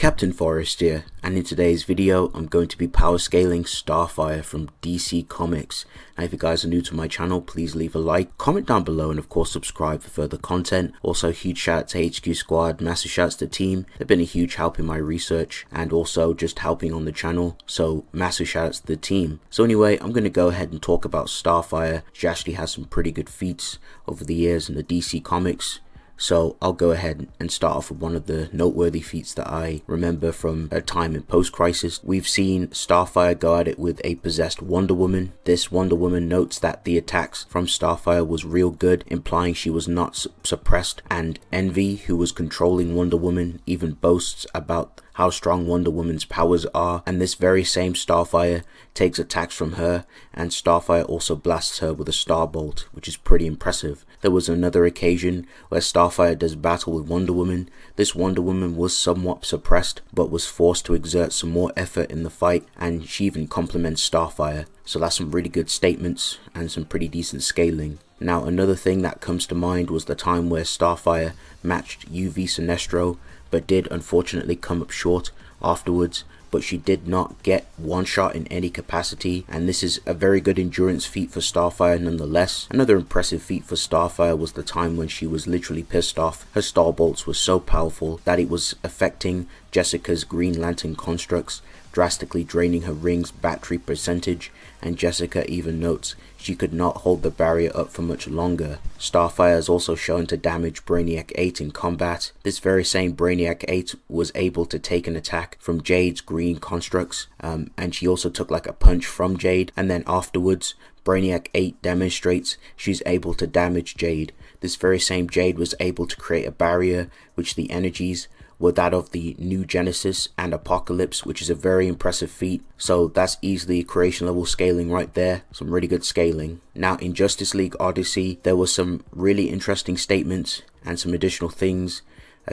Captain Forest here, and in today's video I'm going to be power scaling Starfire from DC Comics. Now if you guys are new to my channel, please leave a like, comment down below, and of course subscribe for further content. Also huge shout out to HQ Squad, massive shouts to the team. They've been a huge help in my research and also just helping on the channel, so massive shout outs to the team. So anyway, I'm going to go ahead and talk about Starfire. She actually has some pretty good feats over the years in the DC Comics. So I'll go ahead and start off with one of the noteworthy feats that I remember from her time in post-crisis. We've seen Starfire go at it with a possessed Wonder Woman. This Wonder Woman notes that the attacks from Starfire was real good, implying she was not suppressed, and Envy, who was controlling Wonder Woman, even boasts about how strong Wonder Woman's powers are, and this very same Starfire takes attacks from her, and Starfire also blasts her with a Starbolt, which is pretty impressive. There was another occasion where Starfire does battle with Wonder Woman. This Wonder Woman was somewhat suppressed, but was forced to exert some more effort in the fight, and she even compliments Starfire. So that's some really good statements and some pretty decent scaling. Now another thing that comes to mind was the time where Starfire matched UV Sinestro, but did unfortunately come up short afterwards, but she did not get one shot in any capacity, and this is a very good endurance feat for Starfire nonetheless. Another impressive feat for Starfire was the time when she was literally pissed off. Her Starbolts were so powerful that it was affecting Jessica's Green Lantern constructs, drastically draining her ring's battery percentage, and Jessica even notes she could not hold the barrier up for much longer. Starfire is also shown to damage Brainiac 8 in combat. This very same Brainiac 8 was able to take an attack from Jade's green constructs, and she also took like a punch from Jade, and then afterwards Brainiac 8 demonstrates she's able to damage Jade. This very same Jade was able to create a barrier which the energies were that of the New Genesis and Apocalypse, which is a very impressive feat. So that's easily creation level scaling right there. Some really good scaling. Now in Justice League Odyssey, there was some really interesting statements and some additional things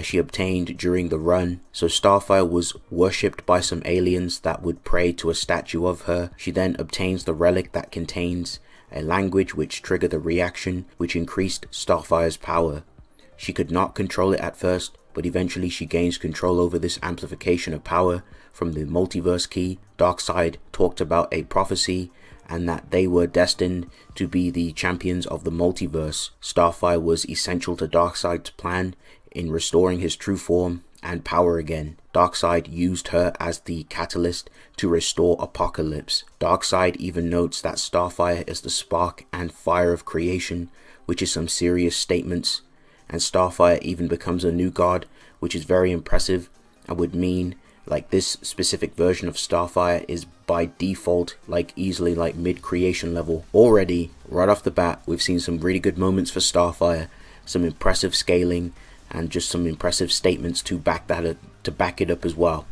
she obtained during the run. So Starfire was worshipped by some aliens that would pray to a statue of her. She then obtains the relic that contains a language which triggered the reaction, which increased Starfire's power. She could not control it at first, but eventually she gains control over this amplification of power from the multiverse key. Darkseid talked about a prophecy and that they were destined to be the champions of the multiverse. Starfire was essential to Darkseid's plan in restoring his true form and power again. Darkseid used her as the catalyst to restore Apocalypse. Darkseid even notes that Starfire is the spark and fire of creation, which is some serious statements. And Starfire even becomes a new god, which is very impressive and would mean like this specific version of Starfire is by default like easily like mid creation level. Already right off the bat we've seen some really good moments for Starfire, some impressive scaling and just some impressive statements to back it up as well.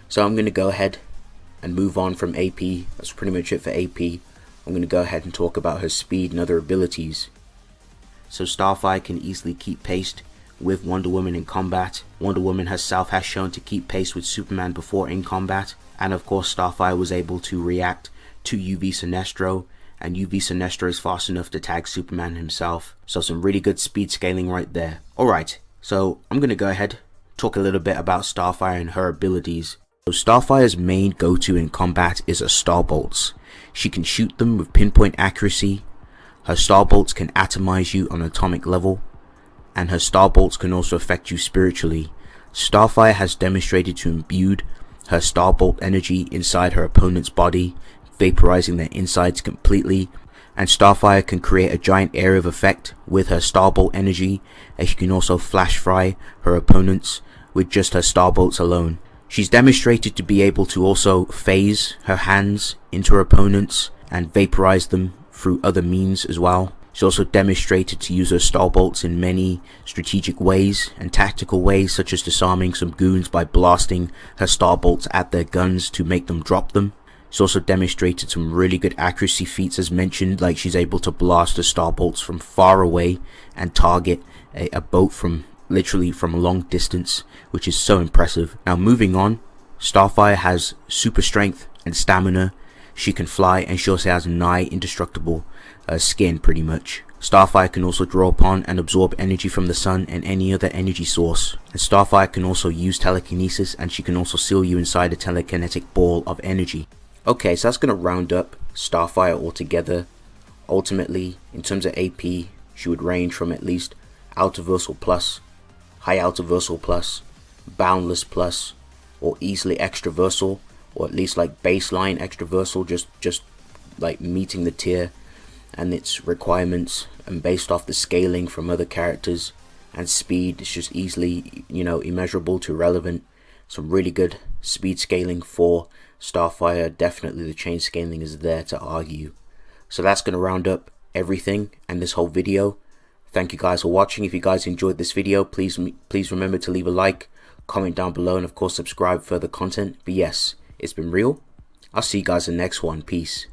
So I'm going to go ahead and move on from AP. That's pretty much it for AP. I'm going to go ahead and talk about her speed and other abilities. So Starfire can easily keep pace with Wonder Woman in combat. Wonder Woman herself has shown to keep pace with Superman before in combat. And of course Starfire was able to react to UV Sinestro, and UV Sinestro is fast enough to tag Superman himself. So some really good speed scaling right there. Alright, so I'm going to go ahead, talk a little bit about Starfire and her abilities. So Starfire's main go-to in combat is her Starbolts. She can shoot them with pinpoint accuracy. Her Starbolts can atomize you on an atomic level, and her Starbolts can also affect you spiritually. Starfire has demonstrated to imbued her Starbolt energy inside her opponent's body, vaporizing their insides completely, and Starfire can create a giant area of effect with her Starbolt energy, and she can also flash fry her opponents with just her Starbolts alone. She's demonstrated to be able to also phase her hands into her opponents and vaporize them through other means as well. She's also demonstrated to use her Starbolts in many strategic ways and tactical ways, such as disarming some goons by blasting her Starbolts at their guns to make them drop them. She's also demonstrated some really good accuracy feats as mentioned, like she's able to blast her Starbolts from far away and target a boat from literally from a long distance, which is so impressive. Now moving on, Starfire has super strength and stamina. She can fly, and she also has nigh indestructible skin pretty much. Starfire can also draw upon and absorb energy from the sun and any other energy source. And Starfire can also use telekinesis, and she can also seal you inside a telekinetic ball of energy. Okay, so that's going to round up Starfire altogether. Ultimately, in terms of AP, she would range from at least Altiversal Plus, High Altiversal Plus, Boundless Plus, or easily Extraversal, or at least like baseline Extraversal, just like meeting the tier and its requirements, and based off the scaling from other characters and speed, it's just easily, you know, immeasurable to relevant. Some really good speed scaling for Starfire. Definitely the chain scaling is there to argue. So that's going to round up everything and this whole video. Thank you guys for watching. If you guys enjoyed this video, please remember to leave a like, comment down below, and of course subscribe for further content. But yes, it's been real. I'll see you guys in the next one. Peace.